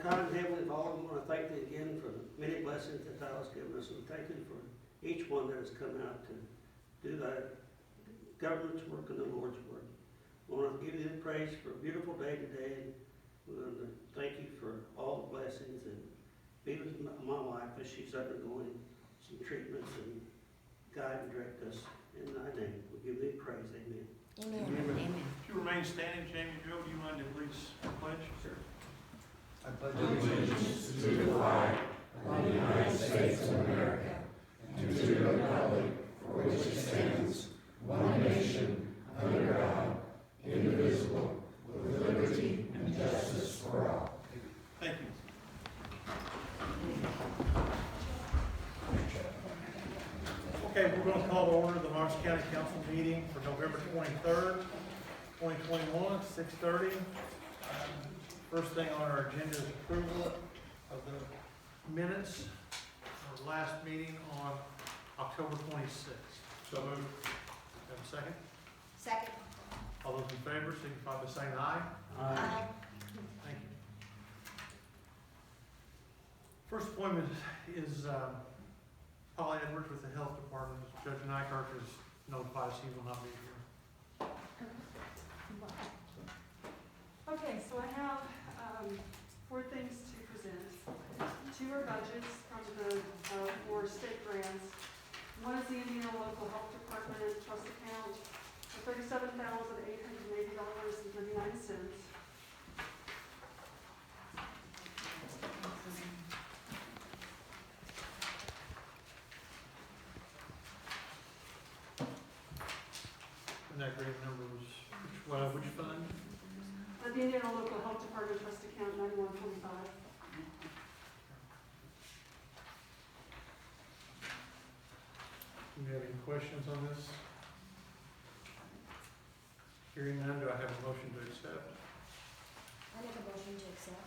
kind Heavenly Father, we want to thank you again for the many blessings that thou hast given us, and thank you for each one that has come out to do the government's work and the Lord's work. We want to give you the praise for a beautiful day today. We want to thank you for all the blessings, and be with my wife as she's undergoing some treatments, and guide and direct us in thy name. We give thee praise. Amen. Amen. Amen. If you remain standing, Jamie Joe, do you mind to please pledge? Sure. I pledge allegiance to the flag of the United States of America and to the republic for which it stands, one nation, under God, indivisible, with liberty and justice for all. Thank you. Okay, we're going to call to order the Morris County Council meeting for November 23rd, 2021, 6:30. First thing on our agenda is approval of the minutes of the last meeting on October 26th. So moved. Have a second? Second. All those in favor signify by saying aye. Aye. Thank you. First appointment is Paul Edwards with the Health Department. Judge Nykark has notified us he will not be here. Okay, so I have 4 things to present. 2 are budgets from the 4 state grants. One is the Indiana Local Health Department trust account for $37,880.39. And that grant number was, which fund? The Indiana Local Health Department trust account 9125. Do you have any questions on this? Hearing none, do I have a motion to accept? I make a motion to accept.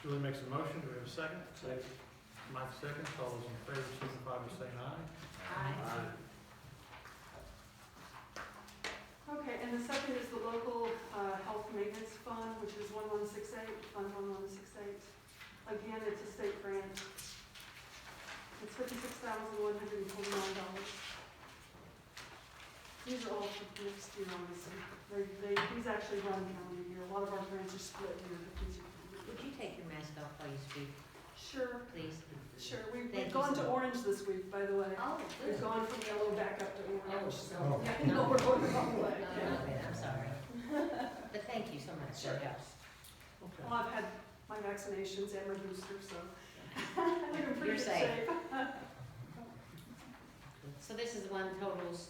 Julie makes a motion, do we have a second? Second. Mike seconds, all those in favor signify by saying aye. Aye. Okay, and the second is the local health maintenance fund, which is 1168, Fund 1168. Again, it's a state grant. It's $56,149. These are all for next year, honestly. These actually run calendar year. A lot of our grants are split year, but these are calendar year. Would you take your mask off while you speak, Sure, please? sure. Thank We've you gone so to much. orange this week, by the way. Oh, We've good. gone from yellow back up to orange, so. Oh. Yeah, no, we're going the wrong way. No, Yeah. no, I'm sorry. But thank you so much, Sure. that helps. Okay. Well, I've had my vaccinations and my booster, so I'm in pretty You're good safe. shape. So this is the one totals,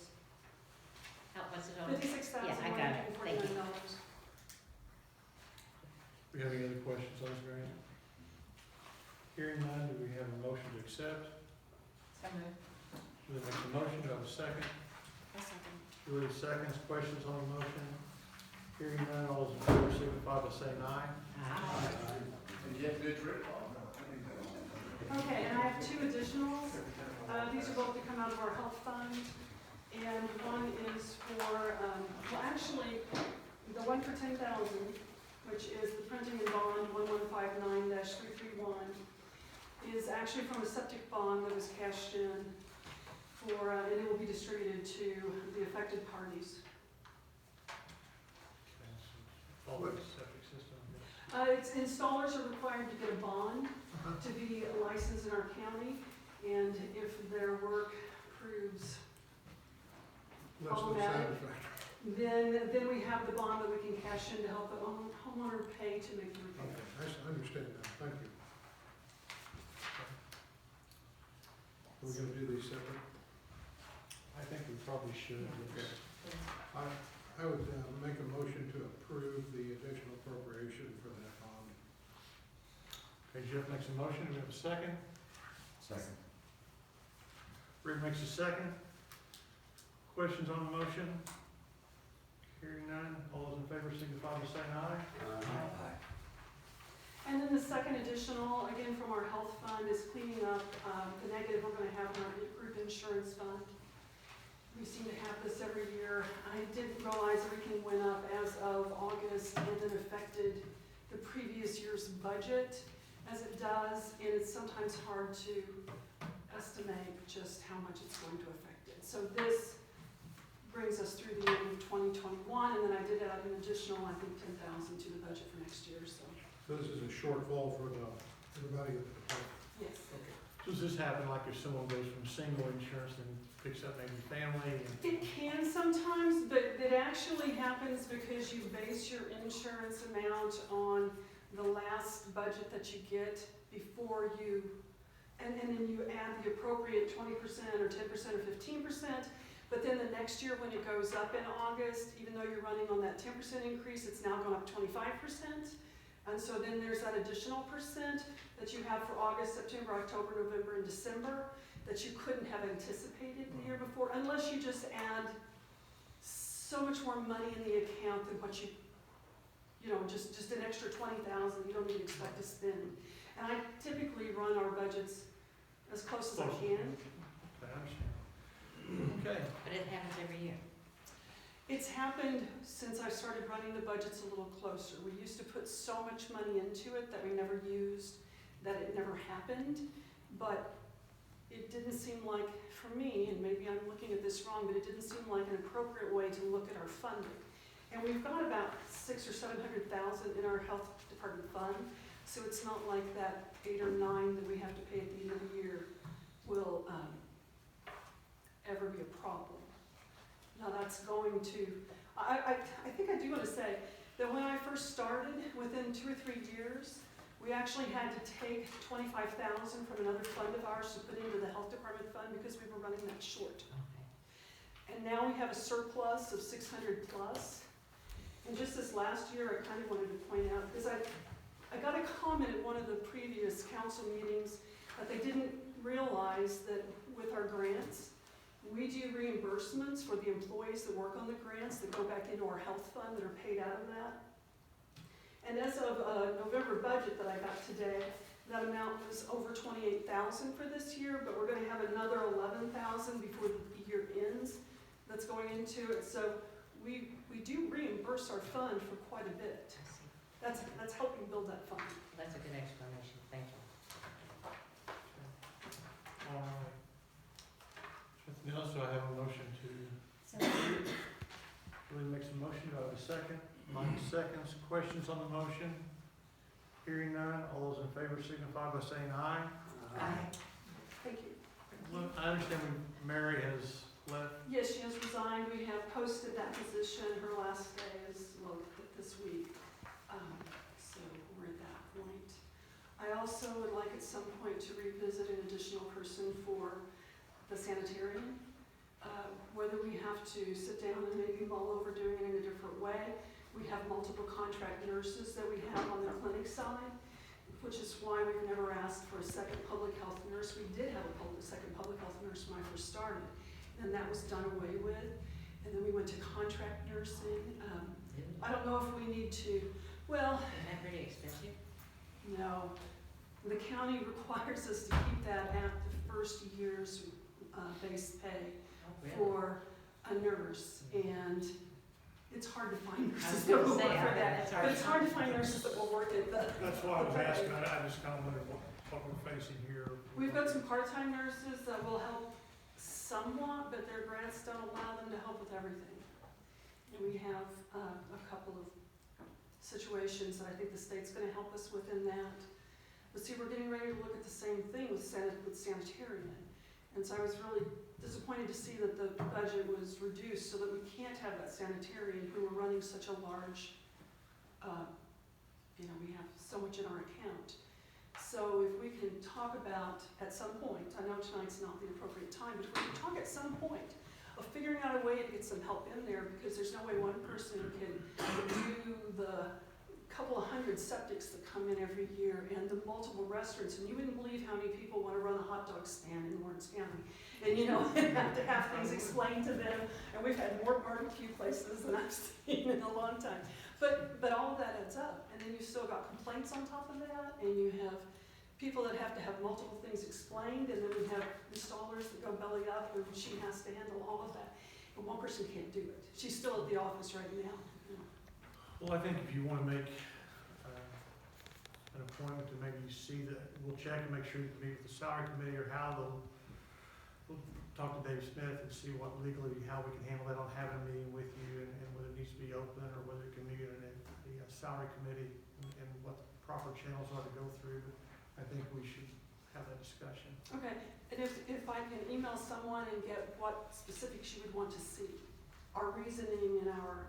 what's the total? $56,149. Yeah, I got it. Thank you. Do we have any other questions on this grant? Hearing none, do we have a motion to accept? So moved. Julie makes a motion, do I have a second? A second. Julie seconds, questions on the motion? Hearing none, all those in favor signify by saying aye. Aye. Okay, and I have 2 additionals. These are both to come out of our health fund. And one is for, well, actually, the one for $10,000, which is the printing and bond 1159-331, is actually from a septic bond that was cashed in for, and it will be distributed to the affected parties. All the septic system. It's installers are required to get a bond to be licensed in our county, and if their work proves problematic, then we have the bond that we can cash in to help the homeowner pay to make the repair. Okay, I understand that, thank you. Are we gonna do these separate? I think we probably should. I would make a motion to approve the additional appropriation for that bond. Okay, Jeff makes a motion, do we have a second? Second. Rick makes a second. Questions on the motion? Hearing none, all those in favor signify by saying aye. And then the second additional, again from our health fund, is cleaning up the negative we're going to have in our group insurance fund. We seem to have this every year. I didn't realize everything went up as of August and then affected the previous year's budget. as it does, and it's sometimes hard to estimate just how much it's going to affect it. So this brings us through the end of 2021, and then I did add an additional, I think, 10,000 to the budget for next year, so, So this is a shortfall for everybody at the department. yes. Does this happen like if someone goes from single insurance and picks up maybe family? It can sometimes, but it actually happens because you base your insurance amount on the last budget that you get before you, and then you add the appropriate 20% or 10% or 15%, but then the next year when it goes up in August, even though you're running on that 10% increase, it's now gone up 25%. And so then there's that additional percent that you have for August, September, October, November, and December that you couldn't have anticipated the year before, unless you just add so much more money in the account than what you know, just an extra 20,000 you don't even expect to spend. And I typically run our budgets as close as I can. I understand. Okay. But it happens every year. It's happened since I started running the budgets a little closer. We used to put so much money into it that we never used, that it never happened. But it didn't seem like, for me, and maybe I'm looking at this wrong, but it didn't seem like an appropriate way to look at our funding. And we've got about 600,000 or 700,000 in our health department fund, so it's not like that 8 or 9 that we have to pay at the end of the year will ever be a problem. Now that's going to, I think I do want to say that when I first started, within 2 or 3 years, we actually had to take 25,000 from another fund of ours to put into the health department fund because we were running that short. Okay. And now we have a surplus of 600 plus. And just this last year, I kind of wanted to point out, because I got a comment at one of the previous council meetings that they didn't realize that with our grants, we do reimbursements for the employees that work on the grants that go back into our health fund that are paid out of that. And as of November budget that I got today, that amount was over 28,000 for this year, but we're gonna have another 11,000 before the year ends that's going into it. So we do reimburse our fund for quite a bit. I see. That's helping build that fund. That's a good explanation. Thank you. All right. Nothing else, so I have a motion to, So, Julie makes a motion, do I have a second? Mike seconds, questions on the motion? Hearing none, all those in favor signify by saying aye. aye. Thank you. Well, I understand Mary has left. Yes, she has resigned. We have posted that position. Her last day is, well, this week. So we're at that point. I also would like at some point to revisit an additional person for the sanitarian. Whether we have to sit down and maybe mull over doing it in a different way. We have multiple contract nurses that we have on the clinic side, which is why we've never asked for a second public health nurse. We did have a second public health nurse when I first started, and that was done away with. And then we went to contract nursing. I don't know if we need to, well. Isn't that pretty expensive? No. The county requires us to keep that at the first year's base pay Oh, really? for a nurse, and it's hard to find I was nurses that gonna will say, work for I bet that. it's But hard. it's hard to find nurses that will work at the. That's why I was asking, I just kind of wondered what we're facing here. We've got some part-time nurses that will help somewhat, but their grants don't allow them to help with everything. And we have a couple of situations that I think the state's gonna help us with in that. But see, we're getting ready to look at the same thing with sanitarian. And so I was really disappointed to see that the budget was reduced so that we can't have that sanitarian who are running such a large, we have so much in our account. So if we can talk about, at some point, I know tonight's not the appropriate time, but if we can talk at some point of figuring out a way to get some help in there, because there's no way one person can do the couple of hundred septics that come in every year and the multiple restaurants, and you wouldn't believe how many people want to run a hot dog stand in Lawrence County. And have to have things explained to them, and we've had more barbecue places than I've seen in a long time. But all of that adds up, and then you've still got complaints on top of that, and you have people that have to have multiple things explained, and then we have installers that go belly up, and she has to handle all of that. And one person can't do it. She's still at the office right now. Well, I think if you want to make an appointment to maybe see that, we'll check and make sure you can meet with the salary committee or how we'll talk to Dave Smith and see what legally, how we can handle that on having a meeting with you and whether it needs to be open or whether it can be in the salary committee and what the proper channels are to go through. But I think we should have that discussion. Okay, and if I can email someone and get what specifics you would want to see, our reasoning and our,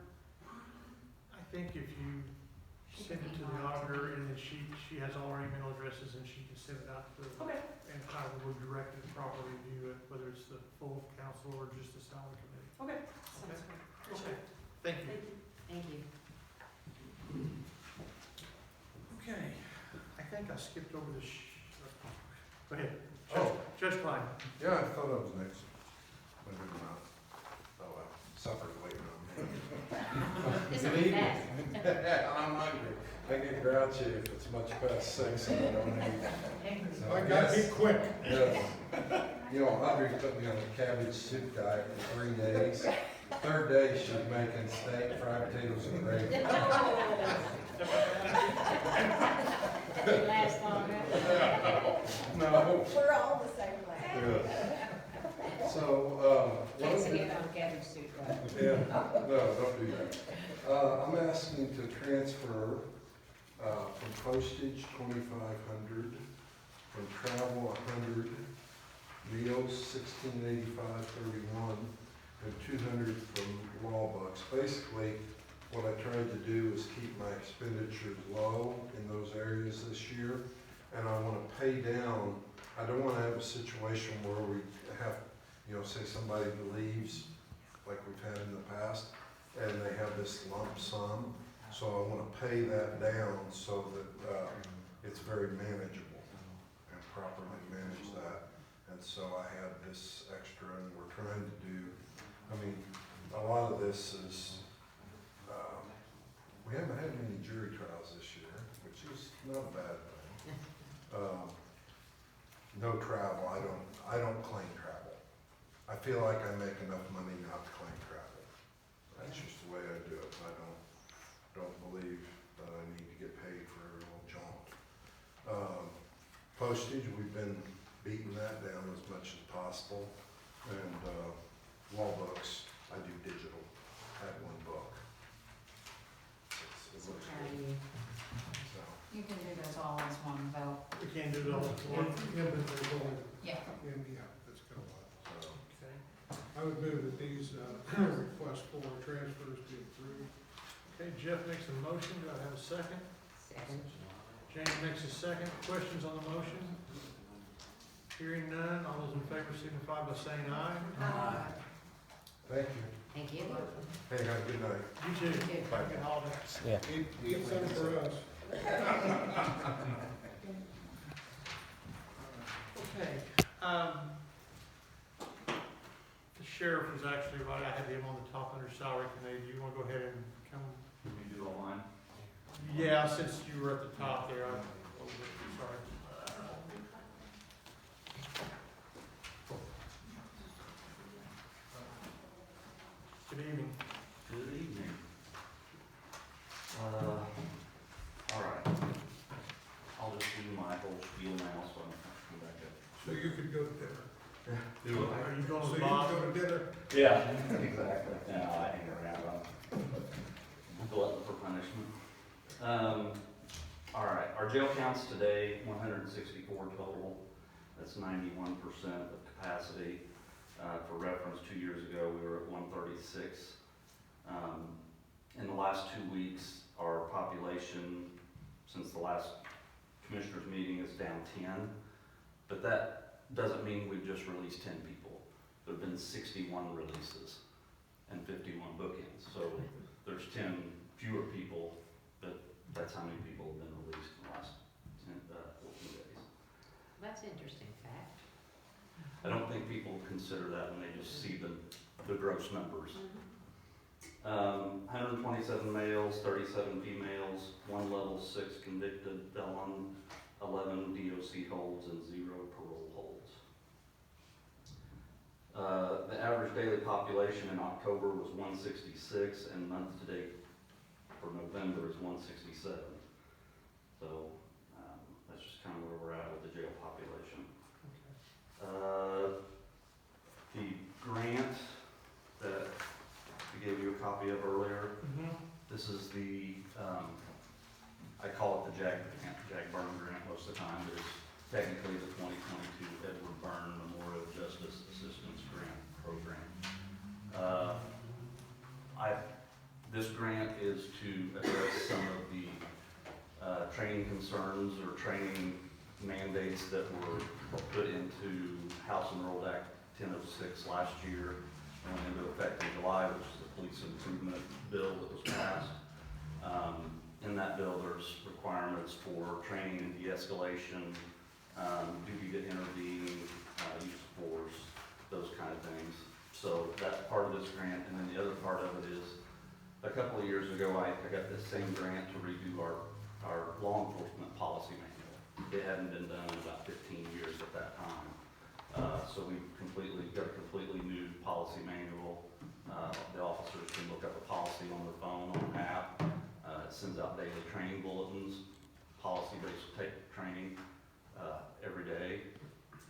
I think if you send it to the auditor and then she has all our email addresses and she can send it out to, okay, and I will direct it properly review it, whether it's the full council or just the salary committee. okay, Sounds good. appreciate it, Thank you. thank you. Thank you. Okay, I think I skipped over the go ahead. Oh. Judge Klein. Yeah, I thought I was next. But maybe not. Oh, well, supper's waiting on me. This Good will be evening. fast. I'm hungry. I get grouchy if it's much past 6 and I don't eat. So I gotta be guess- quick. Yes. You know, Audrey put me on a cabbage soup diet for 3 days. Third day, she's making steak, fried potatoes, and gravy. Did it last long, huh? No. We're all the same way. Yeah. So, one Can't of say the it on cabbage soup, right? Yeah, no, don't do that. I'm asking to transfer, from postage, 2,500, from travel, 100, meals, 1685.31, and 200 from law bucks. Basically, what I tried to do is keep my expenditures low in those areas this year, and I wanna pay down. I don't wanna have a situation where we have, you know, say somebody leaves, like we've had in the past, and they have this lump sum. So I want to pay that down so that it's very manageable and properly manage that. And so I had this extra, and we're trying to do, I mean, a lot of this is, we haven't had many jury trials this year, which is not a bad thing. No travel, I don't claim travel. I feel like I make enough money not to claim travel. That's just the way I do it. I don't believe that I need to get paid for every little jaunt. Postage, we've been beating that down as much as possible. And, law books, I do digital. I have 1 book. It looks good, so. You can do those all as one vote. We can't do it all at once. Individual, Yeah. yeah, that's kind of what. So, Okay. I would move that these requests for transfers be approved. Okay, Jeff makes a motion. Do I have a second? Second. James makes a second. Questions on the motion? Hearing none, all those in favor signify by saying aye. thank you. Thank you. Hey, have a good night. You too. You too. Have a good holiday. Eat some for us. Okay, the sheriff was actually right, I had him on the top under salary committee. Do you wanna go ahead and come? Can we do all line? Yeah, since you were at the top there, I'm sorry. Good evening. Good evening. All right. I'll just do my whole spiel now, so I don't have to come back up. So you could go to dinner. Do it. Are you going So with you Bob? could go to dinner. Yeah, exactly. Yeah, I hang around. I'm glutton for punishment. All right, our jail counts today, 164 total. That's 91% of capacity. For reference, 2 years ago, we were at 136. In the last 2 weeks, our population, since the last commissioners meeting, is down 10. But that doesn't mean we've just released 10 people. There have been 61 releases and 51 bookings. So there's 10 fewer people, but that's how many people have been released in the last 14 days. That's an interesting fact. I don't think people consider that when they just see the gross numbers. 127 males, 37 females, 1 level 6 convicted felon, 11 DOC holds, and 0 parole holds. The average daily population in October was 166, and month to date for November is 167. So copy of earlier. Mhm. This is the, I call it the Jag Burn Grant most of the time, but it's technically the 2022 Edward Byrne Memorial Justice Assistance Grant Program. This grant is to address some of the training concerns or training mandates that were put into House Enrolled Act 1006 last year and went into effect in July, which is the police improvement bill that was passed. In that bill, there's requirements for training and de-escalation, duty to intervene, use of force, those kind of things. So that's part of this grant, and then the other part of it is, a couple of years ago, I got this same grant to redo our law enforcement policy manual. It hadn't been done in about 15 years at that time. So we got a completely new policy manual. The officers can look up a policy on their phone, on an app. It sends out daily training bulletins, policy-based training every day.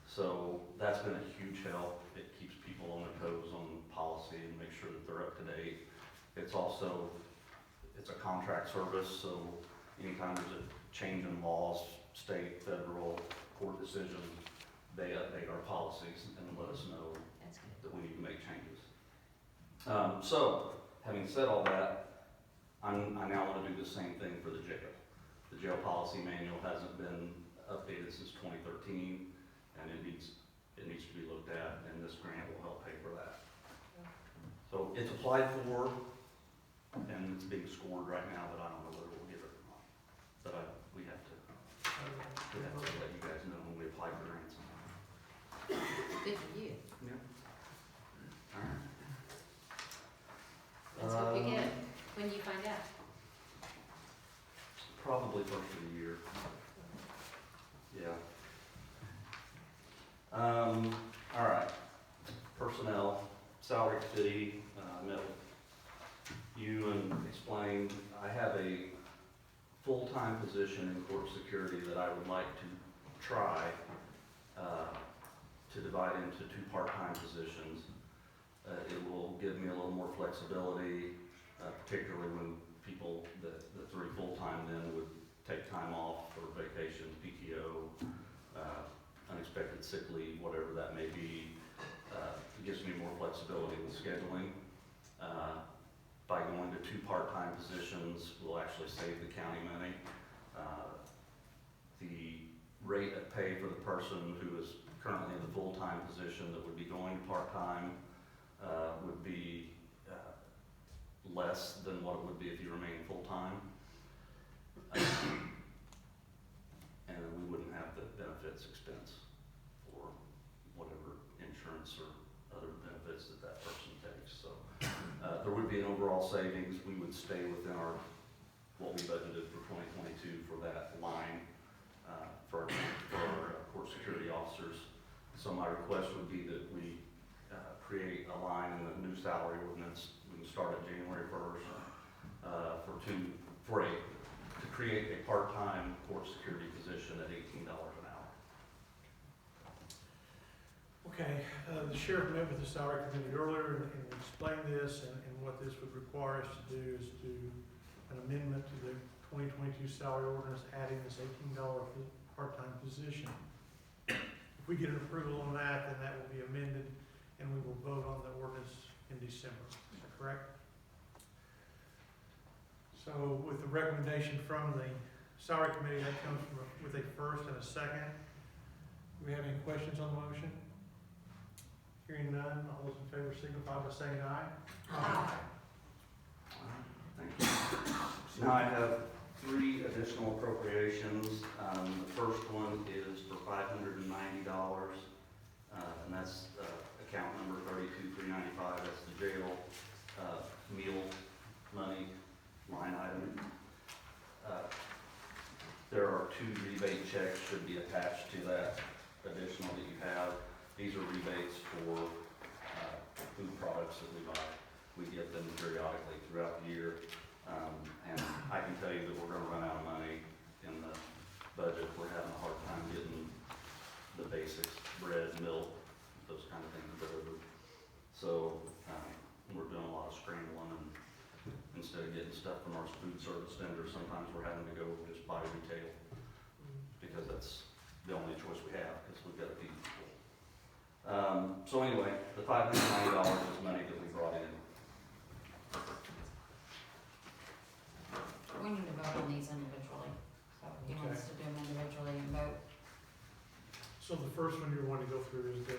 So that's been a huge help. It keeps people on their toes on policy and make sure that they're up to date. It's also, it's a contract service, so anytime there's a change in laws, state, federal, court decision, they update our policies and let us know That's good. that we need to make changes. So, having said all that, I now want to do the same thing for the jail. The jail policy manual hasn't been updated since 2013, and it needs to be looked at, and this grant will help pay for that. So it's applied for, and it's being scored right now, but I don't know whether we'll get it or not. But we have to let you guys know when we apply for grants. Good for you. Yeah. All right. Let's hope you get it. When do you find out? Probably first of the year. Yeah. All right. Personnel, salary city, met with you and explained, I have a full-time position in court security that I would like to try to divide into 2 part-time positions. It will give me a little more flexibility, particularly when people, the 3 full-time then would take time off for vacation, PTO, unexpected sick leave, whatever that may be. It gives me more flexibility with scheduling. By going to 2 part-time positions, we'll actually save the county money. The rate of pay for the person who is currently in the full-time position that would be going to part-time would be less than what it would be if you remain full-time. And we wouldn't have the benefits expense for whatever insurance or other benefits that person takes. So there would be an overall savings. We would stay within what we budgeted for 2022 for that line for our court security officers. So my request would be that we create a line in the new salary ordinance. We can start at January 1st to create a part-time court security position at $18 an hour. Okay, the sheriff met with the salary committee earlier and explained this, and what this would require us to do is to an amendment to the 2022 salary ordinance, adding this $18 part-time position. If we get an approval on that, then that will be amended, and we will vote on the ordinance in December. Is that correct? So with the recommendation from the salary committee, that comes with a first and a second. Do we have any questions on the motion? Hearing none, all those in favor signify by saying aye. Aye. Thank you. Now I have 3 additional appropriations. The first one is for $590, and that's account number 32395. That's the jail meal money line item. There are 2 rebate checks should be attached to that additional that you have. These are rebates for food products that we buy. We get them periodically throughout the year. And I can tell you that we're gonna run out of money in the budget. We're having a hard time getting the basics, bread, milk, those kind of things delivered. So we're doing a lot of scrambling and instead of getting stuff from our food service vendors, sometimes we're having to go just buy retail, because that's the only choice we have, because we've got to feed people. So anyway, the $590 is money that we brought in. We need to vote on these individually, so he wants to do them individually and vote. So the first one you want to go through is the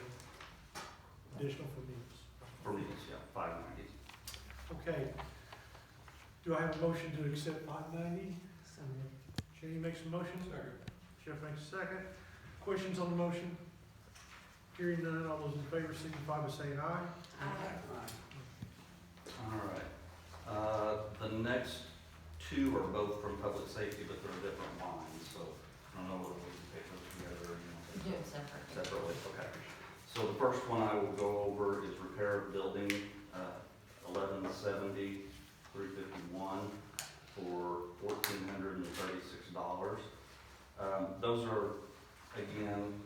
additional for meals. For me, it's, yeah, $590. Okay. Do I have a motion to accept $590? Jenny makes a motion. Jeff makes a second. Questions on the motion? Hearing none, all those in favor signify by saying aye. All right. The next two are both from public safety, but they're different lines, so I don't know whether we can pick those together or, Do it separately. separately, okay. So the first one I will go over is repair of building, 1170, 351 for $1,436. Those are, again,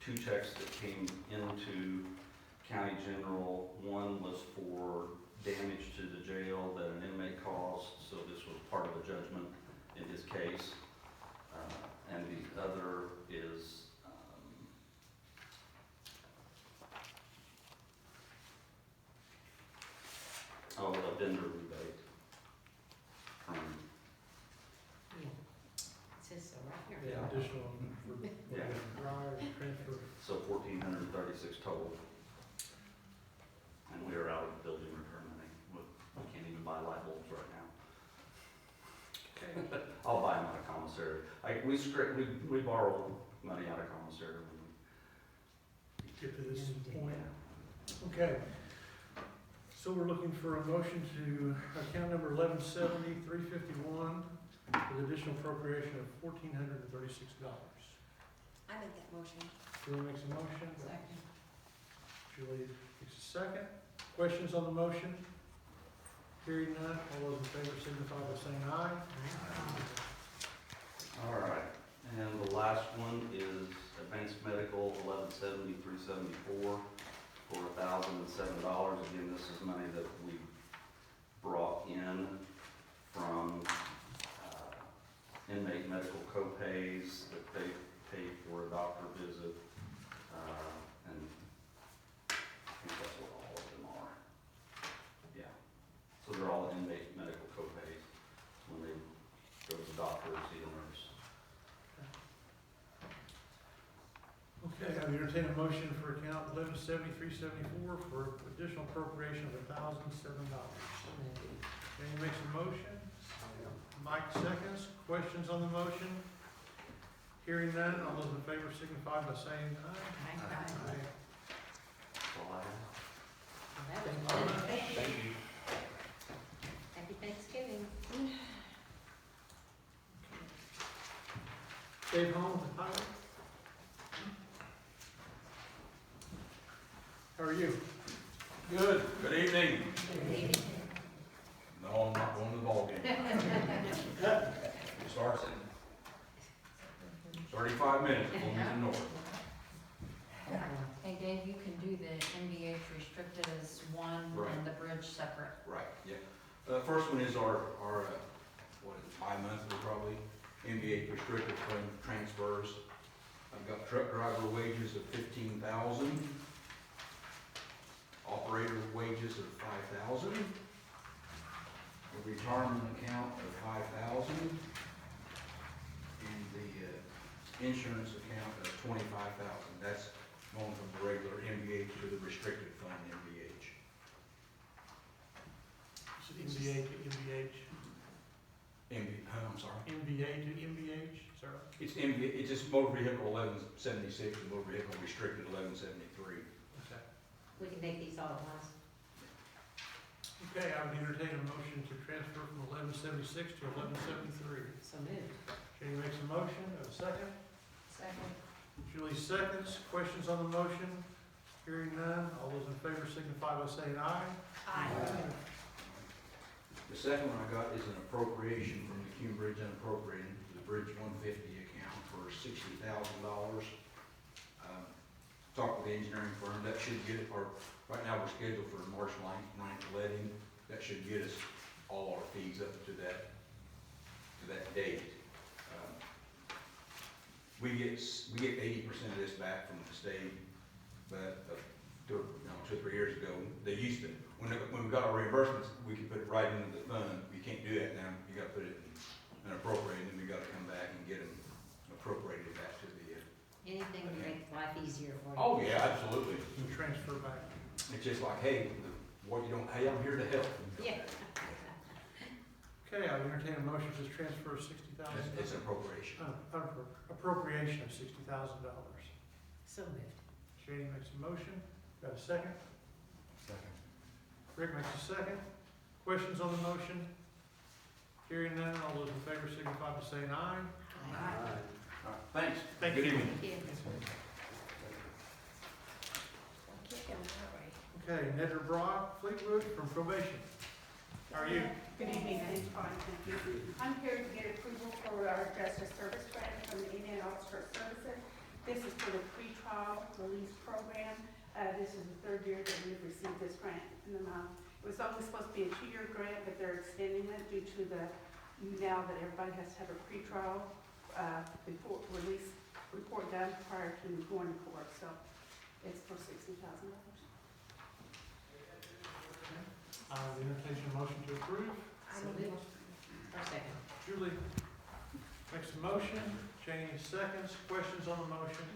two checks that came into county general. One was for damage to the jail that an inmate caused, so this was part of a judgment in his case. And the other is, a vendor rebate from, It says so right here. Yeah, additional for Yeah. dryer, transfer. so $1,436 total. And we are out of building return money. We can't even buy light bulbs right now. Okay. I'll buy them out of commissary. We borrow money out of commissary when we Get to this point. Okay. So we're looking for a motion to account number 1170, 351, with additional appropriation of $1,436. I make that motion. Julie makes a motion. Second. Julie makes a second. Questions on the motion? Hearing none, all those in favor signify by saying aye. All right, and the last one is advanced medical, 1170, 374 for $1,007. Again, this is money that we brought in from inmate medical co-pays that they paid for a doctor visit. And I think that's what all of them are. Yeah, so they're all inmate medical co-pays when they go to the doctor or see a nurse. Okay, I entertain a motion for account 1170, 374 for additional appropriation of $1,007. Jenny makes a motion. Mike seconds. Questions on the motion? Hearing none, all those in favor signify by saying aye. That's all I have. That was Thank you. good. Thank you. Happy Thanksgiving. Dave Holmes, the pilot. How are you? Good evening. No, I'm not going to the ballgame. It starts in 35 minutes, we'll be in north. Hey Dave, you can do the MVH restricted as one Right. and the bridge separate. Right, yeah. First one is our what is it, bi-monthly probably, MVH restricted fund transfers. I've got truck driver wages of $15,000. Operator wages of $5,000. A retirement account of $5,000. And the insurance account of $25,000. That's going from the regular MVH to the restricted fund MVH. Is it MBA to MBH? I'm sorry. MBA to MBH, sir? It's it's just motor vehicle 1176 and motor vehicle restricted 1173. Okay. We can take these all at once. Okay, I would entertain a motion to transfer from 1176 to 1173. So moved. Jenny makes a motion, a second. Second. Julie seconds. Questions on the motion? Hearing none, all those in favor signify by saying aye. The second one I got is an appropriation from the Cume Bridge unappropriated to the Bridge 150 account for $60,000. Talked with the engineering firm, that should get it, or right now we're scheduled for March 9th letting. that should get us all our fees up to that date. We get 80% of this back from the state, but, 2 or 3 years ago, they used to, when we got our reimbursements, we could put it right into the fund. You can't do that now, you gotta put it in appropriate, and then we gotta come back and get them appropriated back to the, Anything to make life easier for you. oh yeah, absolutely. You transfer back. It's just like, hey, what you don't, hey, I'm here to help. Yeah. Okay, I'll entertain a motion to transfer $60,000. It's an appropriation. Appropriation of $60,000. So moved. Shady makes a motion. Got a second? Second. Rick makes a second. Questions on the motion? Hearing none, all those in favor signify by saying aye. Aye. All right, thanks. Thank Good you. evening. Thank you. Okay, Nedra Brock, Fleetwood from probation. How are you? Good evening, thanks, fine, thank you. I'm here to get approval for our justice service grant from the Indiana Officer Services. This is for the pretrial release program. This is the 3rd year that we've received this grant. And it was only supposed to be a 2-year grant, but they're extending it due to now that everybody has to have a pretrial release report done prior to going to court. So it's for $60,000. The entertain a motion to approve. So moved. Or second. Julie makes a motion. Janie seconds. Questions on the motion?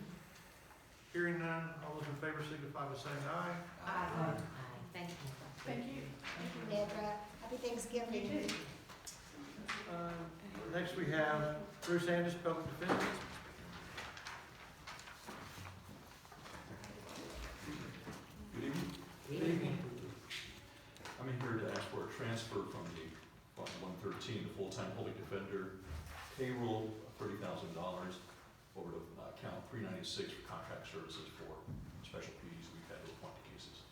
Hearing none, all those in favor signify by saying aye. Aye. Thank you. Thank you. Deborah, happy Thanksgiving. You too. Next we have Bruce Andis, Public Defender. Good evening. Good evening. I'm here to ask for a transfer from the Fund 113, the full-time public defender payroll of $30,000 over to account 396 for contract services for special PDs we've had to appoint to cases.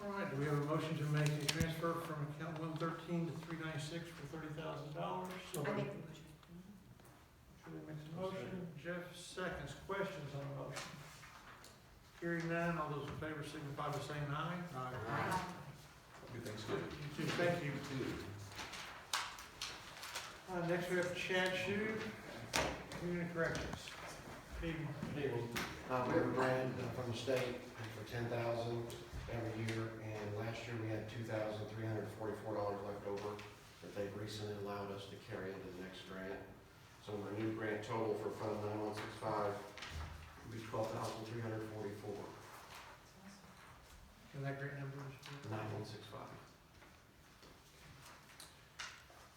All right, do we have a motion to make a transfer from account 113 to 396 for $30,000? So I make the motion. Julie makes a motion. Jeff seconds. Questions on the motion? Hearing none, all those in favor signify by saying aye. Aye. Good Thanksgiving. You too, thank you. Next we have Chad Shu, Community Corrections. Evening. We have a grant from the state for $10,000 every year, and last year we had $2,344 left over that they've recently allowed us to carry into the next grant. So my new grant total for Fund 9165 will be $12,344. And that grant number is? 9165.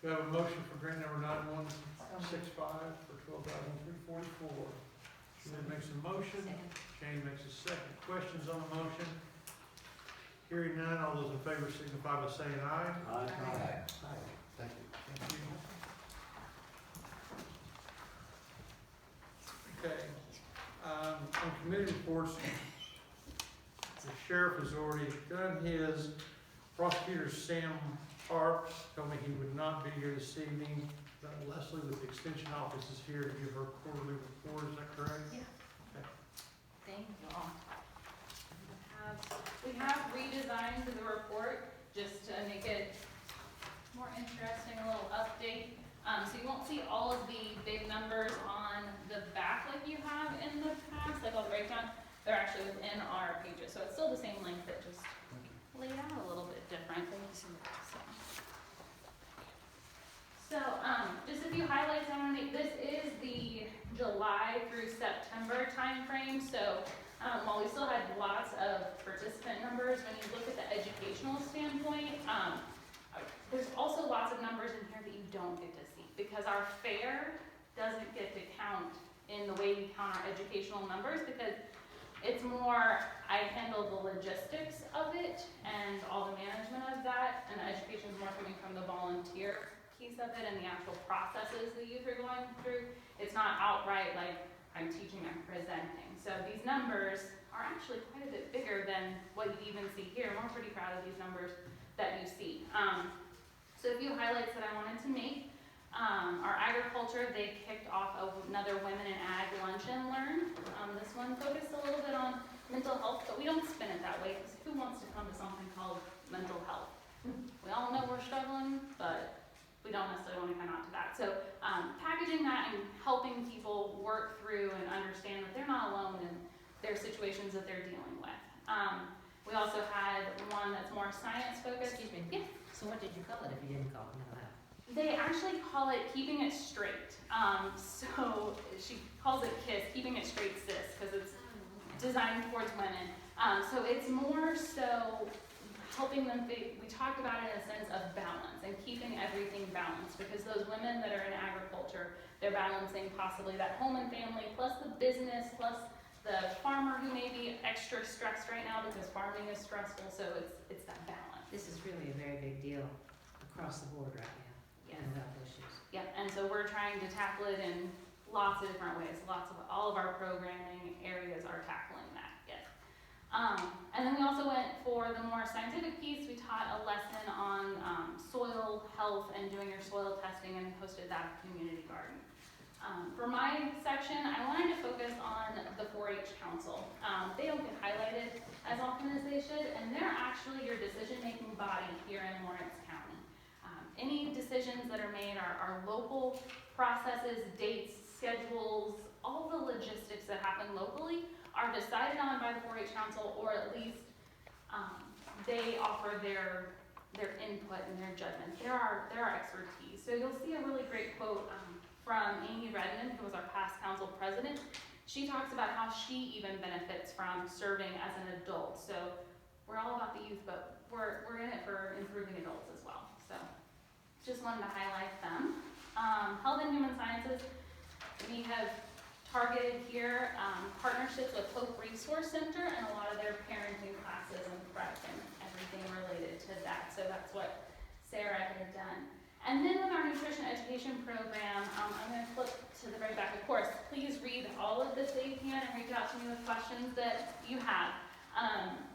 We have a motion for grant number 9165 for $12,344. Julie makes a motion. Second. Jane makes a second. Questions on the motion? Hearing none, all those in favor signify by saying aye. Aye. Thank you. Thank you. Okay, on committee reports, the sheriff has already done his. Prosecutor Sam Parks told me he would not be here this evening. Leslie with the Extension Office is here to give her quarterly report, is that correct? Yeah. Okay. Thank you all. We have redesigned the report just to make it more interesting, a little update. So you won't see all of the big numbers on the back like you have in the past, like all the breakdown. They're actually within our pages, so it's still the same length, but just laid out a little bit different. Thank you so much. So just a few highlights I want to make. This is the July through September timeframe. So while we still had lots of participant numbers, when you look at the educational standpoint, there's also lots of numbers in here that you don't get to see because our fair doesn't get to count in the way we count our educational numbers because it's more, I handle the logistics of it and all the management of that, and the education is more coming from the volunteer piece of it and the actual processes the youth are going through. It's not outright like I'm teaching, I'm presenting. So these numbers are actually quite a bit bigger than what you even see here. We're pretty proud of these numbers that you see. So a few highlights that I wanted to make. Our agriculture, they kicked off another Women in Ag Lunch and Learn. This one focused a little bit on mental health, but we don't spin it that way, because who wants to come to something called mental health? We all know we're struggling, but we don't necessarily want to come out to that. So packaging that and helping people work through and understand that they're not alone in their situations that they're dealing with. We also had one that's more science focused. Excuse me. Yeah. So what did you call it if you didn't call it mental health? They actually call it keeping it straight. So she calls it KISS, keeping it straight sis, because it's designed towards women. So it's more so helping them think, we talked about it in a sense of balance and keeping everything balanced, because those women that are in agriculture, they're balancing possibly that home and family, plus the business, plus the farmer who may be extra stressed right now because farming is stressful, so it's that balance. This is really a very big deal across the board right now. Yes. Mental health issues. Yeah, and so we're trying to tackle it in lots of different ways. All of our programming areas are tackling that, yes. And then we also went for the more scientific piece. We taught a lesson on soil health and doing your soil testing, and hosted that community garden. For my section, I wanted to focus on the 4-H Council. They don't get highlighted as often as they should, and they're actually your decision-making body here in Lawrence County. Any decisions that are made are local processes, dates, schedules, all the logistics that happen locally are decided on by the 4-H Council, or at least they offer their input and their judgment. They're our expertise. So you'll see a really great quote from Amy Redmond, who was our past council president. She talks about how she even benefits from serving as an adult. So we're all about the youth, but we're in it for improving adults as well. So just wanted to highlight them. Health and Human Sciences, we have targeted here partnerships with Hope Resource Center and a lot of their parenting classes and prep and everything related to that. So that's what Sarah had done. And then with our nutrition education program, I'm going to flip to the very back. Of course, please read all of this that you can and reach out to me with questions that you have.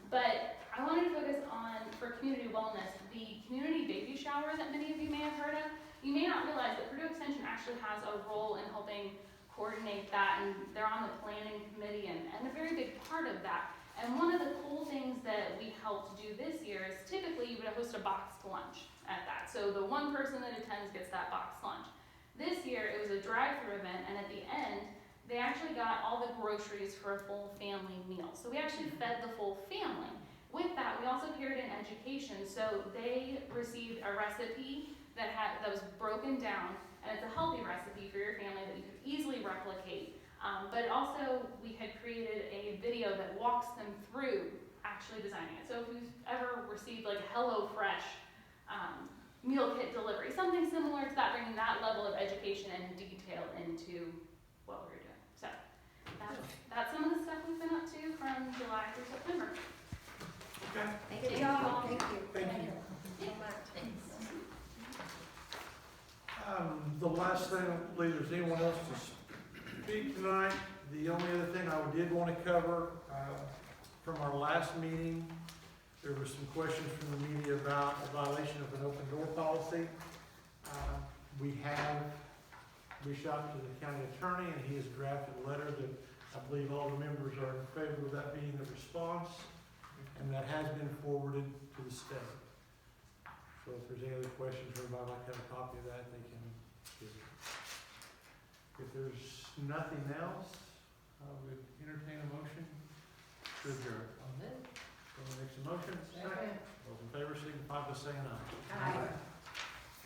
But I wanted to focus on, for community wellness, the community baby shower that many of you may have heard of. You may not realize that Purdue Extension actually has a role in helping coordinate that, and they're on the planning committee and a very big part of that. And one of the cool things that we helped do this year is typically you would host a boxed lunch at that. So the one person that attends gets that boxed lunch. This year it was a drive-through event, and at the end they actually got all the groceries for a full family meal. So we actually fed the full family. With that, we also paired in education. So they received a recipe that was broken down, and it's a healthy recipe for your family that you could easily replicate. But also we had created a video that walks them through actually designing it. So if you've ever received like HelloFresh meal kit delivery, something similar to that, bringing that level of education and detail into what we're doing. So that's some of the stuff we've been up to from July through September. Okay. Thank you all. Thank you. Thank you. So much. Thanks. The last thing, I believe there's anyone else to speak tonight. The only other thing I did want to cover, from our last meeting, there were some questions from the media about a violation of an open door policy. We have reached out to the county attorney, and he has drafted a letter that I believe all the members are in favor of that being the response, and that has been forwarded to the state. So if there's any other questions, or anybody like to have a copy of that, they can give it. If there's nothing else, I would entertain a motion to adjourn. Someone makes a motion, second. Those in favor signify by saying aye. Aye.